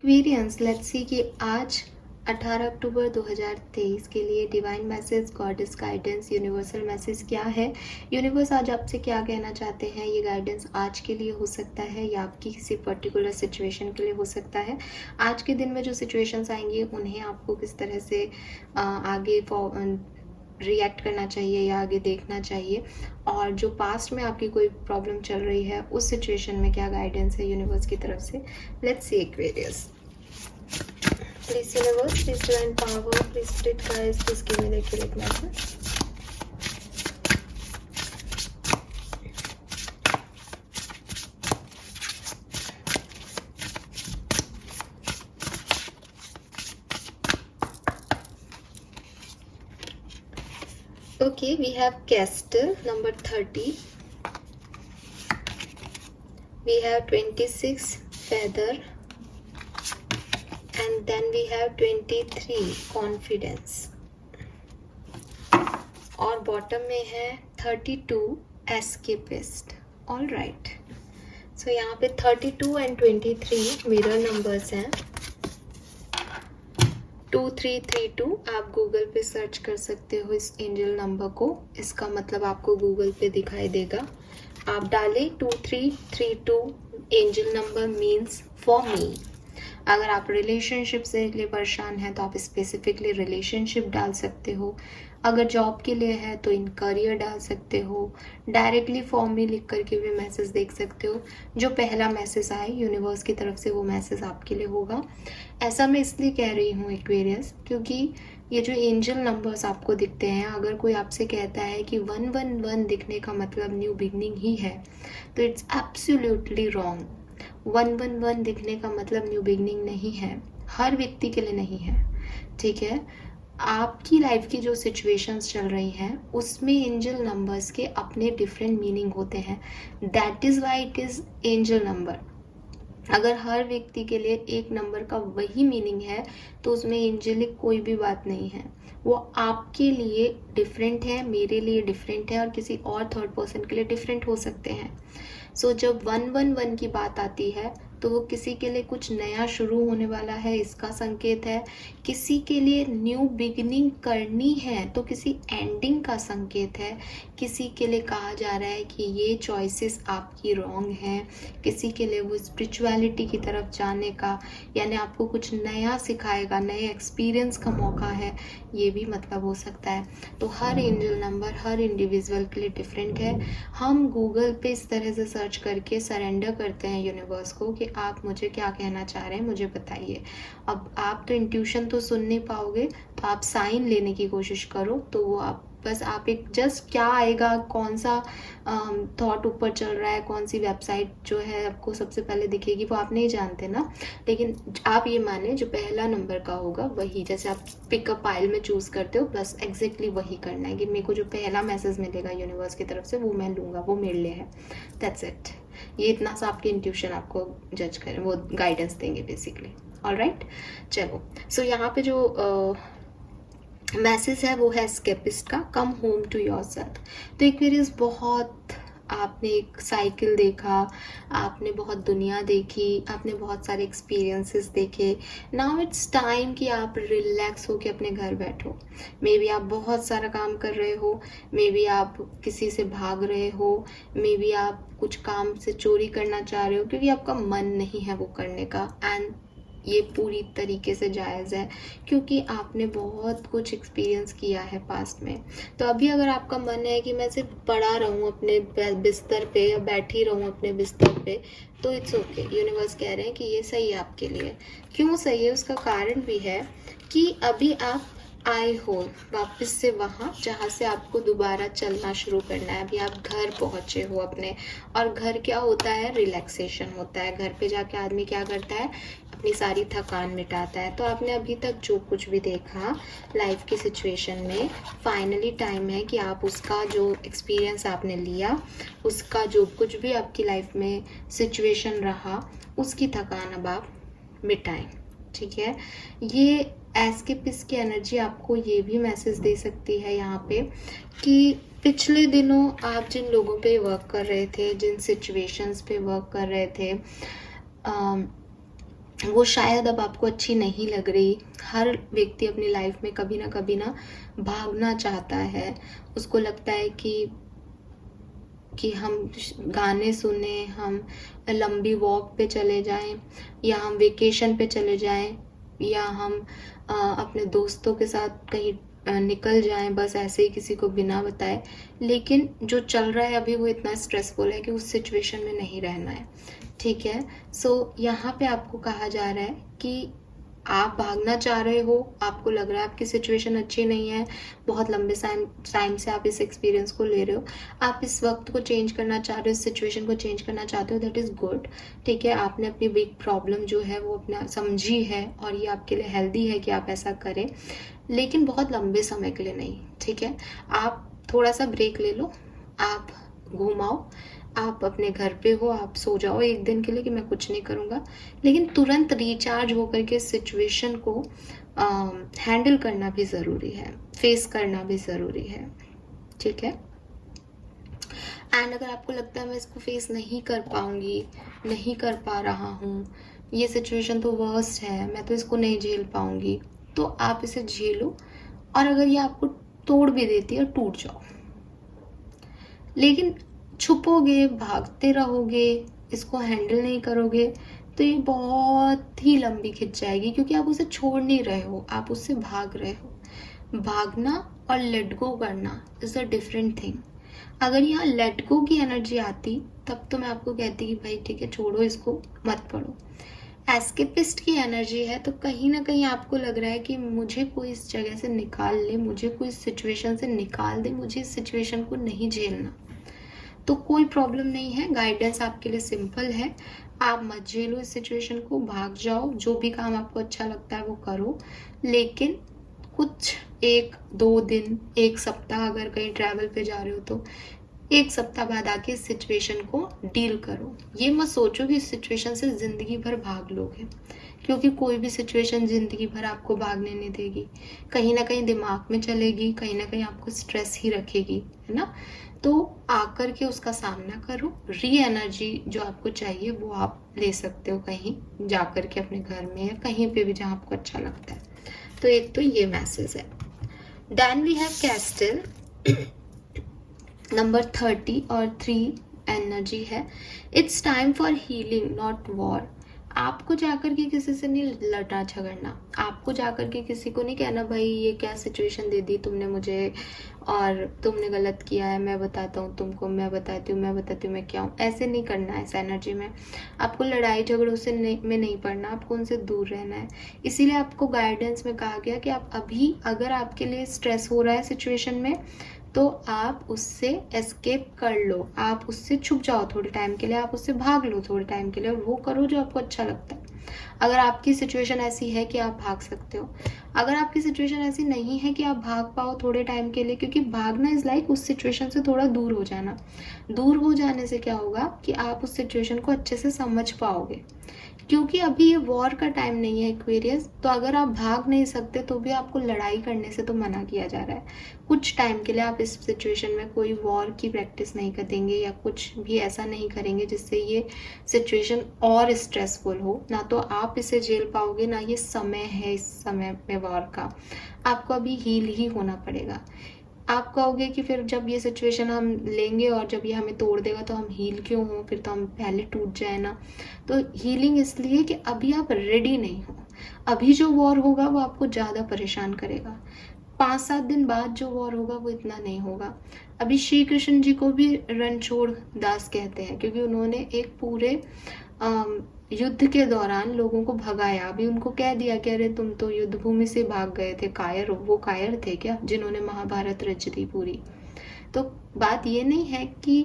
Aquarians, let's see कि आज 18 अक्टूबर 2023 के लिए divine message, goddess guidance, universal message क्या है। यूनिवर्स आज आपसे क्या कहना चाहते हैं। ये गाइडेंस आज के लिए हो सकता है या आपकी किसी पर्टिकुलर सिचुएशन के लिए हो सकता है। आज के दिन में जो सिचुएशंस आएंगी उन्हें आपको किस तरह से आगे रिएक्ट करना चाहिए या आगे देखना चाहिए, और जो पास्ट में आपकी कोई प्रॉब्लम चल रही है उस सिचुएशन में क्या गाइडेंस है यूनिवर्स की तरफ से। Let's see Aquarius. Please universe, please divine power, please spirit guides, please give me the accurate message. Okay, we have Castle number 30. We have 26 Feather, and then we have 23 Confidence. और bottom में है 32 Escapist. All right. So यहाँ पे 32 and 23 mirror numbers हैं। 2332 आप Google पे search कर सकते हो इस एंजल नंबर को। इसका मतलब आपको गूगल पे दिखाई देगा। आप डालें 2332 angel number means for me. अगर आप रिलेशनशिप से लिए परेशान हैं तो आप स्पेसिफिकली रिलेशनशिप डाल सकते हो। अगर जॉब के लिए है तो इन करियर डाल सकते हो। डायरेक्टली फॉर्म में लिख करके भी मैसेज देख सकते हो। जो पहला मैसेज आए यूनिवर्स की तरफ से वो मैसेज आपके लिए होगा। ऐसा मैं इसलिए कह रही हूँ एक्वेरियस, क्योंकि ये जो एंजल नंबर्स आपको दिखते हैं, अगर कोई आपसे कहता है कि 111 दिखने का मतलब न्यू बिगनिंग ही है तो इट्स एब्सोल्युटली रॉन्ग। 111 दिखने का मतलब न्यू बिगनिंग नहीं है, हर व्यक्ति के लिए नहीं है। ठीक है, आपकी लाइफ की जो सिचुएशंस चल रही हैं उसमें एंजल नंबर्स के अपने डिफरेंट मीनिंग होते हैं। That is why it is angel number. अगर हर व्यक्ति के लिए एक नंबर का वही मीनिंग है तो उसमें एंजेलिक कोई भी बात नहीं है। वो आपके लिए डिफरेंट है, मेरे लिए डिफरेंट है, और किसी और थर्ड पर्सन के लिए डिफरेंट हो सकते हैं। सो जब 111 की बात आती है तो वो किसी के लिए कुछ नया शुरू होने वाला है, इसका संकेत है। किसी के लिए न्यू बिगिनिंग करनी है तो किसी एंडिंग का संकेत है। किसी के लिए कहा जा रहा है कि ये चॉइसेस आपकी रॉन्ग हैं। किसी के लिए वो स्पिरिचुअलिटी की तरफ जाने का, यानी आपको कुछ नया सिखाएगा, नए एक्सपीरियंस का मौका है, ये भी मतलब हो सकता है। तो हर एंजल नंबर हर इंडिविजुअल के लिए डिफरेंट है। हम गूगल पे इस तरह से सर्च करके सरेंडर करते हैं यूनिवर्स को कि आप मुझे क्या कहना चाह रहे हैं, मुझे बताइए। अब आप तो इंट्यूशन तो सुन नहीं पाओगे, तो आप साइन लेने की कोशिश करो। तो वो आप एक जस्ट क्या आएगा, कौन सा थॉट ऊपर चल रहा है, कौन सी वेबसाइट जो है आपको सबसे पहले दिखेगी, वो आप नहीं जानते ना। लेकिन आप ये माने जो पहला नंबर का होगा वही, जैसे आप पिकअप पाइल में चूज़ करते हो, बस एग्जैक्टली वही करना है कि मेरे को जो पहला मैसेज मिलेगा यूनिवर्स की तरफ से वो मैं लूँगा, वो मेरे लिए है। That's it. ये इतना सा आपकी इंट्यूशन आपको जज करें, वो गाइडेंस देंगे बेसिकली। ऑलराइट, चलो। सो यहाँ पे जो मैसेज है वो है एस्केपिस्ट का, कम होम टू योरसेल्फ। तो एक्वेरियस, बहुत आपने एक साइकिल देखा, आपने बहुत दुनिया देखी, आपने बहुत सारे एक्सपीरियंसेस देखे। नाउ इट्स टाइम कि आप रिलैक्स हो के अपने घर बैठो। मे बी आप बहुत सारा काम कर रहे हो, मे बी आप किसी से भाग रहे हो, मे बी आप कुछ काम से चोरी करना चाह रहे हो क्योंकि आपका मन नहीं है वो करने का। एंड ये पूरी तरीके से जायज़ है क्योंकि आपने बहुत कुछ एक्सपीरियंस किया है पास्ट में। तो अभी अगर आपका मन है कि मैं सिर्फ पड़ा रहूँ अपने बिस्तर पे या बैठी रहूँ अपने बिस्तर पे, तो इट्स ओके। यूनिवर्स कह रहे हैं कि ये सही है आपके लिए। क्यों सही है, उसका कारण भी है कि अभी आप आए हो वापस से वहाँ जहाँ से आपको दोबारा चलना शुरू करना है। अभी आप घर पहुँचे हो अपने, और घर क्या होता है, रिलैक्सेशन होता है। घर पे जाके आदमी क्या करता है, अपनी सारी थकान मिटाता है। तो आपने अभी तक जो कुछ भी देखा लाइफ की सिचुएशन में, फाइनली टाइम है कि आप उसका जो एक्सपीरियंस आपने लिया, उसका जो कुछ भी आपकी लाइफ में सिचुएशन रहा, उसकी थकान अब आप मिटाएं। ठीक है, ये एस्केपिस्ट की एनर्जी आपको ये भी मैसेज दे सकती है यहाँ पे कि पिछले दिनों आप जिन लोगों पे वर्क कर रहे थे, जिन सिचुएशंस पे वर्क कर रहे थे, वो शायद अब आपको अच्छी नहीं लग रही। हर व्यक्ति अपनी लाइफ में कभी ना भागना चाहता है। उसको लगता है कि हम गाने सुने, हम लंबी वॉक पे चले जाएं, या हम वेकेशन पे चले जाएं, या हम अपने दोस्तों के साथ कहीं निकल जाएं बस ऐसे ही किसी को बिना बताए। लेकिन जो चल रहा है अभी वो इतना स्ट्रेसफुल है कि उस सिचुएशन में नहीं रहना है। ठीक है, सो यहाँ पे आपको कहा जा रहा है कि आप भागना चाह रहे हो, आपको लग रहा है आपकी सिचुएशन अच्छी नहीं है, बहुत लंबे टाइम से आप इस एक्सपीरियंस को ले रहे हो, आप इस वक्त को चेंज करना चाह रहे हो, इस सिचुएशन को चेंज करना चाहते हो, दैट इज़ गुड। ठीक है, आपने अपनी बिग प्रॉब्लम जो है वो अपना समझी है और ये आपके लिए हेल्दी है कि आप ऐसा करें, लेकिन बहुत लंबे समय के लिए नहीं। ठीक है, आप थोड़ा सा ब्रेक ले लो, आप घूमाओ, आप अपने घर पे हो, आप सो जाओ एक दिन के लिए कि मैं कुछ नहीं करूँगा, लेकिन तुरंत रिचार्ज होकर के सिचुएशन को हैंडल करना भी ज़रूरी है, फेस करना भी ज़रूरी है। ठीक है, एंड अगर आपको लगता है मैं इसको फेस नहीं कर पाऊँगी, नहीं कर पा रहा हूँ, ये सिचुएशन तो वर्स्ट है, मैं तो इसको नहीं झेल पाऊँगी, तो आप इसे झेलो, और अगर ये आपको तोड़ भी देती है टूट जाओ। लेकिन छुपोगे, भागते रहोगे, इसको हैंडल नहीं करोगे, तो ये बहुत ही लंबी खिंच जाएगी, क्योंकि आप उसे छोड़ नहीं रहे हो, आप उससे भाग रहे हो। भागना और लेट गो करना इज अ डिफरेंट थिंग। अगर यहाँ लेट गो की एनर्जी आती तब तो मैं आपको कहती कि भाई ठीक है छोड़ो इसको, मत पढ़ो। एस्केपिस्ट की एनर्जी है, तो कहीं ना कहीं आपको लग रहा है कि मुझे कोई इस जगह से निकाल ले, मुझे कोई इस सिचुएशन से निकाल दे, मुझे इस सिचुएशन को नहीं झेलना। तो कोई प्रॉब्लम नहीं है, गाइडेंस आपके लिए सिंपल है, आप मत झेलो इस सिचुएशन को, भाग जाओ, जो भी काम आपको अच्छा लगता है वो करो, लेकिन कुछ 1-2 दिन, 1 सप्ताह अगर कहीं ट्रैवल पे जा रहे हो तो 1 सप्ताह बाद आके इस सिचुएशन को डील करो। ये मत सोचो कि इस सिचुएशन से ज़िंदगी भर भाग लोगे, क्योंकि कोई भी सिचुएशन ज़िंदगी भर आपको भागने नहीं देगी, कहीं ना कहीं दिमाग में चलेगी, कहीं ना कहीं आपको स्ट्रेस ही रखेगी, है ना। तो आकर के उसका सामना करो, री एनर्जी जो आपको चाहिए वो आप ले सकते हो कहीं जाकर के, अपने घर में या कहीं पे भी जहाँ आपको अच्छा लगता है। तो एक तो ये मैसेज है। Then we have castle number 30 और 3 एनर्जी है। It's time for healing not war. आपको जाकर के किसी से नहीं लड़ना झगड़ना, आपको जाकर के किसी को नहीं कहना भाई ये क्या सिचुएशन दे दी तुमने मुझे और तुमने गलत किया है, मैं बताता हूँ तुमको, मैं बताती हूँ मैं क्या हूँ। ऐसे नहीं करना है। इस एनर्जी में आपको लड़ाई झगड़ों से में नहीं पड़ना, आपको उनसे दूर रहना है। इसीलिए आपको गाइडेंस में कहा गया कि आप अभी अगर आपके लिए स्ट्रेस हो रहा है सिचुएशन में, तो आप उससे एस्केप कर लो, आप उससे छुप जाओ थोड़े टाइम के लिए, आप उससे भाग लो थोड़े टाइम के लिए, और वो करो जो आपको अच्छा लगता है। अगर आपकी सिचुएशन ऐसी है कि आप भाग सकते हो, अगर आपकी सिचुएशन ऐसी नहीं है कि आप भाग पाओ थोड़े टाइम के लिए, क्योंकि भागना इज लाइक उस सिचुएशन से थोड़ा दूर हो जाना। दूर हो जाने से क्या होगा कि आप उस सिचुएशन को अच्छे से समझ पाओगे, क्योंकि अभी ये वॉर का टाइम नहीं है एक्वेरियस। तो अगर आप भाग नहीं सकते तो भी आपको लड़ाई करने से तो मना किया जा रहा है। कुछ टाइम के लिए आप इस सिचुएशन में कोई वॉर की प्रैक्टिस नहीं करेंगे या कुछ भी ऐसा नहीं करेंगे जिससे ये सिचुएशन और स्ट्रेसफुल हो। ना तो आप इसे झेल पाओगे, ना ये समय है इस समय में वॉर का। आपको अभी हील ही होना पड़ेगा। आप कहोगे कि फिर जब ये सिचुएशन हम लेंगे और जब ये हमें तोड़ देगा तो हम हील क्यों हो, फिर तो हम पहले टूट जाए ना। तो हीलिंग इसलिए कि अभी आप रेडी नहीं हो। अभी जो वॉर होगा वो आपको ज़्यादा परेशान करेगा, 5-7 दिन बाद जो वॉर होगा वो इतना नहीं होगा। अभी श्री कृष्ण जी को भी रणछोड़ दास कहते हैं, क्योंकि उन्होंने एक पूरे युद्ध के दौरान लोगों को भगाया। अभी उनको कह दिया कि अरे तुम तो युद्ध भूमि से भाग गए थे, कायर। वो कायर थे क्या जिन्होंने महाभारत रच दी पूरी? तो बात ये नहीं है कि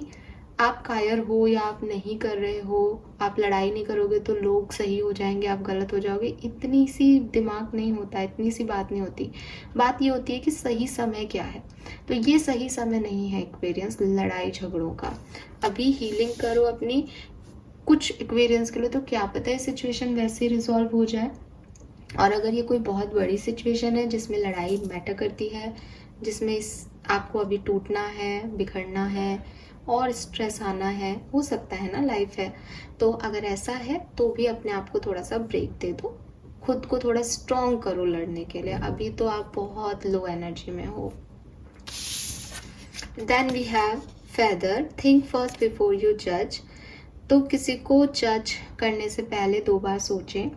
आप कायर हो या आप नहीं कर रहे हो, आप लड़ाई नहीं करोगे तो लोग सही हो जाएंगे, आप गलत हो जाओगे। इतनी सी दिमाग नहीं होता, इतनी सी बात नहीं होती। बात ये होती है कि सही समय क्या है। तो ये सही समय नहीं है एक्वेरियंस लड़ाई झगड़ों का। अभी हीलिंग करो अपनी कुछ एक्वेरियंस के लिए, तो क्या पता है सिचुएशन वैसे रिजॉल्व हो जाए। और अगर ये कोई बहुत बड़ी सिचुएशन है जिसमें लड़ाई मैटर करती है, जिसमें आपको अभी टूटना है, बिखरना है, और स्ट्रेस आना है, हो सकता है ना, लाइफ है। तो अगर ऐसा है तो भी अपने आप को थोड़ा सा ब्रेक दे दो, खुद को थोड़ा स्ट्रॉन्ग करो लड़ने के लिए। अभी तो आप बहुत लो एनर्जी में हो। Then we have feather, think first before you जज। तो किसी को जज करने से पहले 2 बार सोचें।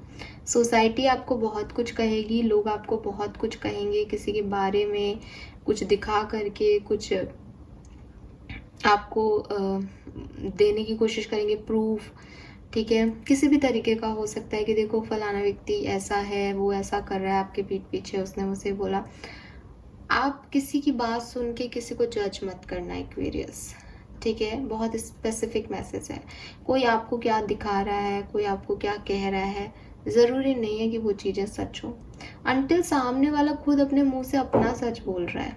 सोसाइटी आपको बहुत कुछ कहेगी, लोग आपको बहुत कुछ कहेंगे किसी के बारे में, कुछ दिखा करके कुछ आपको देने की कोशिश करेंगे, प्रूफ, ठीक है, किसी भी तरीके का हो सकता है कि देखो फलाना व्यक्ति ऐसा है, वो ऐसा कर रहा है आपके पीठ पीछे, उसने मुझसे बोला। आप किसी की बात सुन के किसी को जज मत करना एक्वेरियस, ठीक है। बहुत स्पेसिफिक मैसेज है। कोई आपको क्या दिखा रहा है, कोई आपको क्या कह रहा है, ज़रूरी नहीं है कि वो चीज़ें सच हो, अनटिल सामने वाला खुद अपने मुंह से अपना सच बोल रहा है,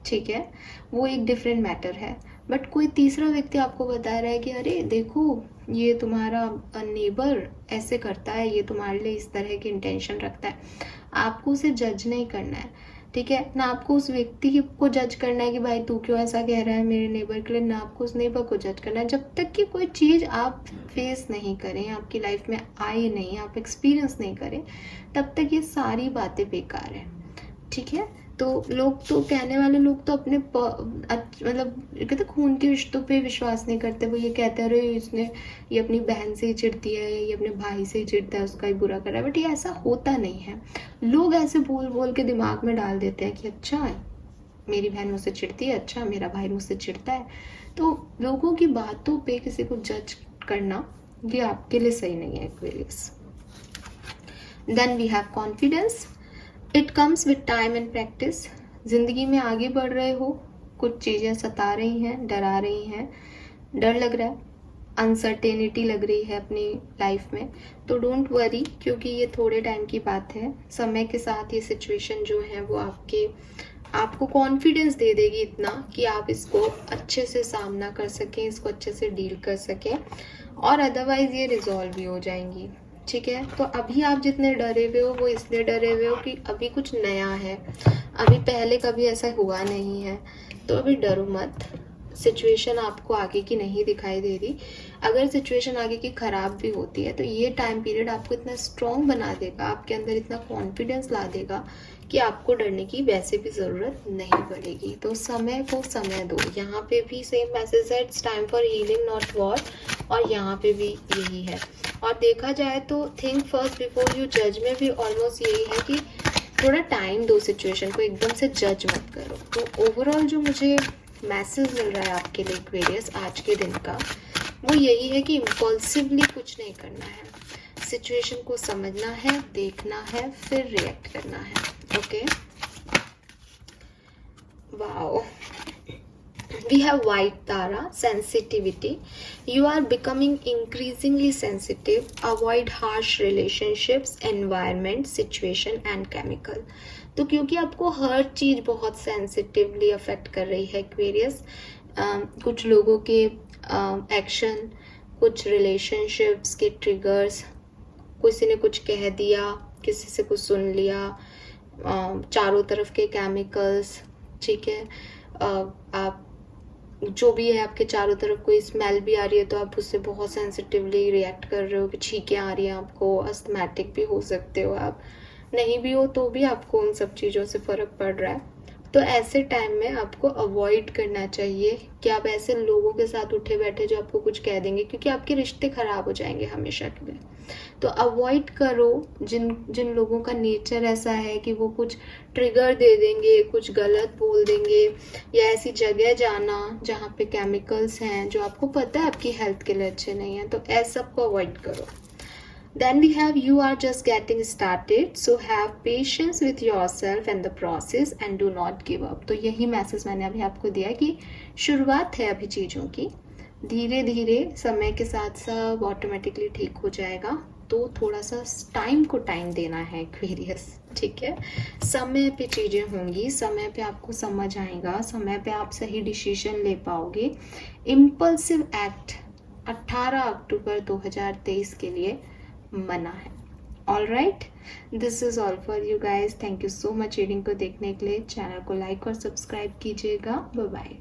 ठीक है, वो एक डिफरेंट मैटर है। बट कोई तीसरा व्यक्ति आपको बता रहा है कि अरे देखो ये तुम्हारा नेबर ऐसे करता है, ये तुम्हारे लिए इस तरह की इंटेंशन रखता है, आपको उसे जज नहीं करना है, ठीक है। ना आपको उस व्यक्ति को जज करना है कि भाई तू क्यों ऐसा कह रहा है मेरे नेबर के लिए, ना आपको उस नेबर को जज करना है। जब तक कि कोई चीज़ आप फेस नहीं करें, आपकी लाइफ में आए नहीं, आप एक्सपीरियंस नहीं करें, तब तक ये सारी बातें बेकार है, ठीक है। तो लोग तो, कहने वाले लोग तो अपने मतलब कहते खून के रिश्तों पे विश्वास नहीं करते। वो ये कहते हैं अरे इसने, ये अपनी बहन से ही चिढ़ती है, ये अपने भाई से ही चिढ़ता है, उसका ही बुरा कर रहा है। बट ये ऐसा होता नहीं है। लोग ऐसे बोल बोल के दिमाग में डाल देते हैं कि अच्छा मेरी बहन मुझसे चिढ़ती है, अच्छा मेरा भाई मुझसे चिढ़ता है। तो लोगों की बातों पे किसी को जज करना ये आपके लिए सही नहीं है Aquarius. Then we have confidence, it comes with time and practice. ज़िंदगी में आगे बढ़ रहे हो, कुछ चीज़ें सता रही हैं, डरा रही हैं, डर लग रहा है, अनसर्टेनिटी लग रही है अपनी लाइफ में, तो डोंट वरी, क्योंकि ये थोड़े टाइम की बात है। समय के साथ ये सिचुएशन जो है वो आपको कॉन्फिडेंस दे देगी इतना कि आप इसको अच्छे से सामना कर सकें, इसको अच्छे से डील कर सकें, और अदरवाइज़ ये रिजॉल्व भी हो जाएंगी, ठीक है। तो अभी आप जितने डरे हुए हो वो इसलिए डरे हुए हो कि अभी कुछ नया है, अभी पहले कभी ऐसा हुआ नहीं है, तो अभी डरो मत। सिचुएशन आपको आगे की नहीं दिखाई दे रही, अगर सिचुएशन आगे की ख़राब भी होती है तो ये टाइम पीरियड आपको इतना स्ट्रॉन्ग बना देगा, आपके अंदर इतना कॉन्फिडेंस ला देगा कि आपको डरने की वैसे भी ज़रूरत नहीं पड़ेगी। तो समय को समय दो। यहाँ पे भी सेम मैसेज है, it's time for healing not war, और यहाँ पे भी यही है। और देखा जाए तो थिंक फर्स्ट बिफोर यू जज में भी ऑलमोस्ट यही है कि थोड़ा टाइम दो सिचुएशन को, एकदम से जज मत करो। तो ओवरऑल जो मुझे मैसेज मिल रहा है आपके लिए एक्वेरियस आज के दिन का, वो यही है कि इम्पल्सिवली कुछ नहीं करना है, सिचुएशन को समझना है, देखना है, फिर रिएक्ट करना है। Okay, wow. We have white Tara, sensitivity. You are becoming increasingly sensitive. Avoid harsh relationships, environment, situation and chemical. तो क्योंकि आपको हर चीज़ बहुत सेंसिटिवली अफेक्ट कर रही है एक्वेरियस, कुछ लोगों के एक्शन, कुछ रिलेशनशिप्स के ट्रिगर्स, किसी ने कुछ कह दिया, किसी से कुछ सुन लिया, चारों तरफ के केमिकल्स, ठीक है, आप जो भी है आपके चारों तरफ कोई स्मेल भी आ रही है तो आप उससे बहुत सेंसिटिवली रिएक्ट कर रहे हो कि छींकें आ रही हैं आपको, अस्थमैटिक भी हो सकते हो आप, नहीं भी हो तो भी आपको उन सब चीज़ों से फ़र्क पड़ रहा है। तो ऐसे टाइम में आपको अवॉइड करना चाहिए कि आप ऐसे लोगों के साथ उठे बैठे जो आपको कुछ कह देंगे, क्योंकि आपके रिश्ते ख़राब हो जाएंगे हमेशा के लिए। तो अवॉइड करो जिन लोगों का नेचर ऐसा है कि वो कुछ ट्रिगर दे देंगे, कुछ गलत बोल देंगे, या ऐसी जगह जाना जहाँ पे केमिकल्स हैं जो आपको पता है आपकी हेल्थ के लिए अच्छे नहीं हैं, तो ऐसा सबको अवॉइड करो। Then we have you are just getting started, so have patience with yourself and the process and do not give up. तो यही मैसेज मैंने अभी आपको दिया कि शुरुआत है अभी चीज़ों की, धीरे धीरे समय के साथ सब ऑटोमेटिकली ठीक हो जाएगा। तो थोड़ा सा टाइम को टाइम देना है एक्वेरियस, ठीक है। समय पे चीज़ें होंगी, समय पे आपको समझ आएगा, समय पे आप सही डिसीजन ले पाओगे। इम्पल्सिव एक्ट 18 अक्टूबर 2023 के लिए मना है। All right, this is all for you guys. Thank you so much reading को देखने के लिए। चैनल को लाइक और सब्सक्राइब कीजिएगा। Bye bye.